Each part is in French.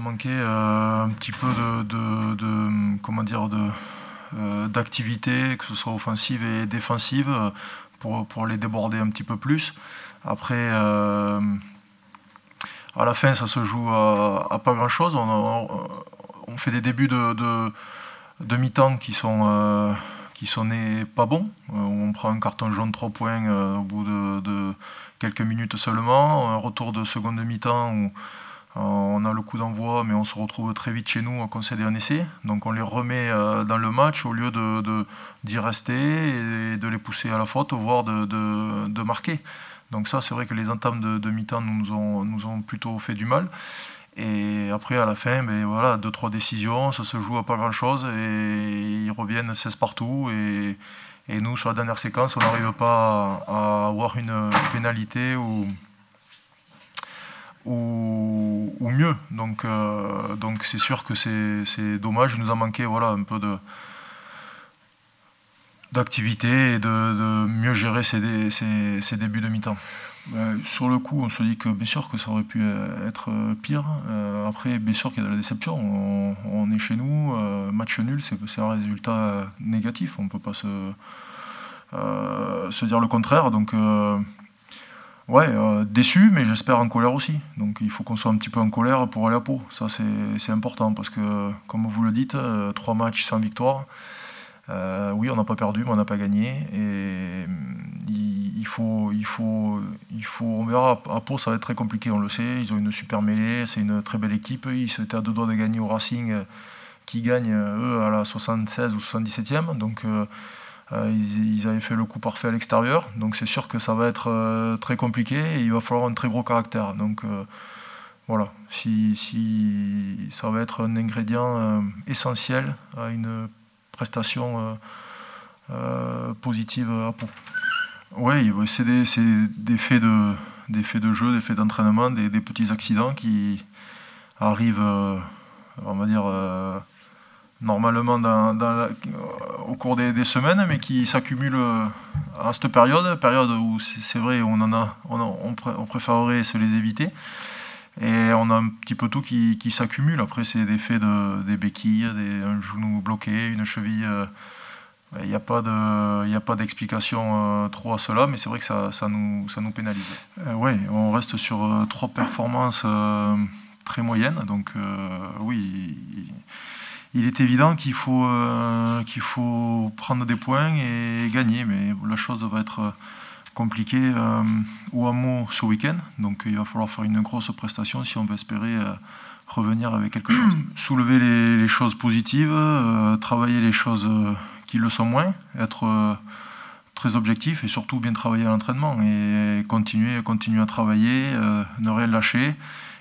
manqué un petit peu comment dire, d'activité, que ce soit offensive et défensive, pour les déborder un petit peu plus. Après, à la fin, ça se joue à pas grand-chose. On fait des débuts de mi-temps qui sont pas bons. On prend un carton jaune 3 points au bout de quelques minutes seulement. Un retour de seconde mi-temps où on a le coup d'envoi, mais on se retrouve très vite chez nous à concéder un essai. Donc on les remet dans le match au lieu d'y rester et de les pousser à la faute, voire de marquer. Donc ça, c'est vrai que les entames de mi-temps nous ont plutôt fait du mal. Et après, à la fin, ben voilà, 2-3 décisions, ça se joue à pas grand-chose et ils reviennent 16 partout. Et nous, sur la dernière séquence, on n'arrive pas à avoir une pénalité ou mieux. Donc c'est sûr que c'est dommage. Il nous a manqué voilà, un peu d'activité et de mieux gérer ces débuts de mi-temps. Sur le coup, on se dit que bien sûr que ça aurait pu être pire. Après, bien sûr qu'il y a de la déception. On est chez nous, match nul, c'est un résultat négatif. On ne peut pas se dire le contraire. Donc, déçu, mais j'espère en colère aussi. Donc, il faut qu'on soit un petit peu en colère pour aller à Pau. Ça, c'est important parce que, comme vous le dites, 3 matchs sans victoire. Oui, on n'a pas perdu, mais on n'a pas gagné. Et on verra. À Pau, ça va être très compliqué, on le sait. Ils ont une super mêlée, c'est une très belle équipe. Ils étaient à 2 doigts de gagner au Racing, qui gagne, eux, à la 76 ou 77e. Donc, ils avaient fait le coup parfait à l'extérieur. Donc, c'est sûr que ça va être très compliqué et il va falloir un très gros caractère. Donc, voilà. Si ça va être un ingrédient essentiel à une prestation positive à Pau. Oui, c'est des faits de jeu, des faits d'entraînement, des petits accidents qui arrivent, on va dire, normalement au cours des semaines, mais qui s'accumulent à cette période où c'est vrai, on préférerait se les éviter. Et on a un petit peu tout qui s'accumule. Après, c'est des faits des béquilles, un genou bloqué, une cheville. Il n'y a pas d'explication trop à cela, mais c'est vrai que ça nous pénalise. Oui, on reste sur 3 performances très moyennes. Donc oui, il est évident qu'il faut prendre des points et gagner, mais la chose va être compliquée au Hameau ce week-end. Donc il va falloir faire une grosse prestation si on veut espérer revenir avec quelque chose. Soulever les choses positives, travailler les choses qui le sont moins, être très objectif et surtout bien travailler à l'entraînement et continuer à travailler, ne rien lâcher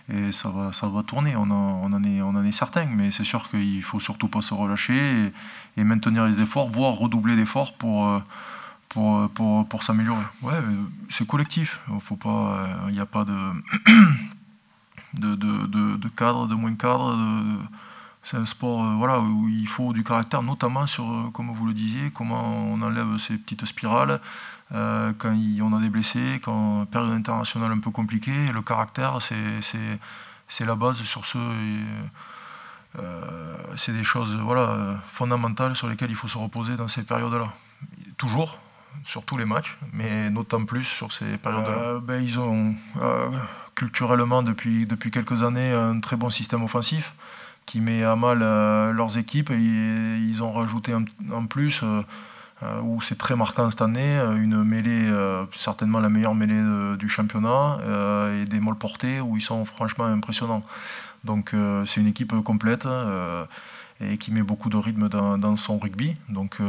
et ça va tourner, on en est certain, mais c'est sûr qu'il faut surtout pas se relâcher et maintenir les efforts, voire redoubler d'efforts pour s'améliorer. Ouais, c'est collectif, il n'y a pas de cadre, de moins cadre. C'est un sport où il faut du caractère, notamment sur, comme vous le disiez, comment on enlève ces petites spirales, quand on a des blessés, quand période internationale un peu compliquée. Le caractère, c'est la base sur ce. C'est des choses fondamentales sur lesquelles il faut se reposer dans ces périodes-là. Toujours, sur tous les matchs, mais d'autant plus sur ces périodes-là. Ils ont culturellement, depuis quelques années, un très bon système offensif qui met à mal leurs équipes et ils ont rajouté en plus, où c'est très marquant cette année, une mêlée, certainement la meilleure mêlée du championnat, et des molles portés où ils sont franchement impressionnants. Donc c'est une équipe complète et qui met beaucoup de rythme dans son rugby. Donc,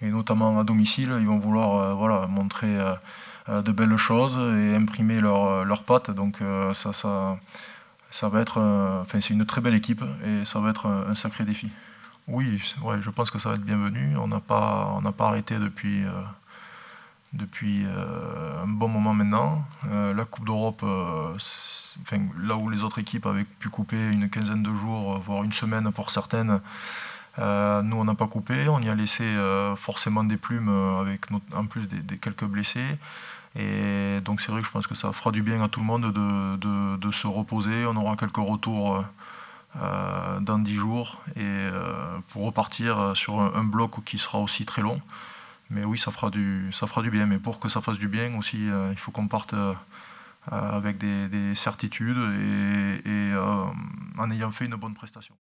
et notamment à domicile, ils vont vouloir montrer de belles choses et imprimer leurs pattes. Donc ça va être, c'est une très belle équipe et ça va être un sacré défi. Oui, je pense que ça va être bienvenu. On n'a pas arrêté depuis un bon moment maintenant. La Coupe d'Europe, là où les autres équipes avaient pu couper une quinzaine de jours, voire une semaine pour certaines, Nous, on n'a pas coupé, on y a laissé forcément des plumes avec en plus des quelques blessés. Et donc c'est vrai que je pense que ça fera du bien à tout le monde de se reposer. On aura quelques retours dans 10 jours et pour repartir sur un bloc qui sera aussi très long. Mais oui, ça fera du bien. Mais pour que ça fasse du bien aussi, il faut qu'on parte avec des certitudes et en ayant fait une bonne prestation.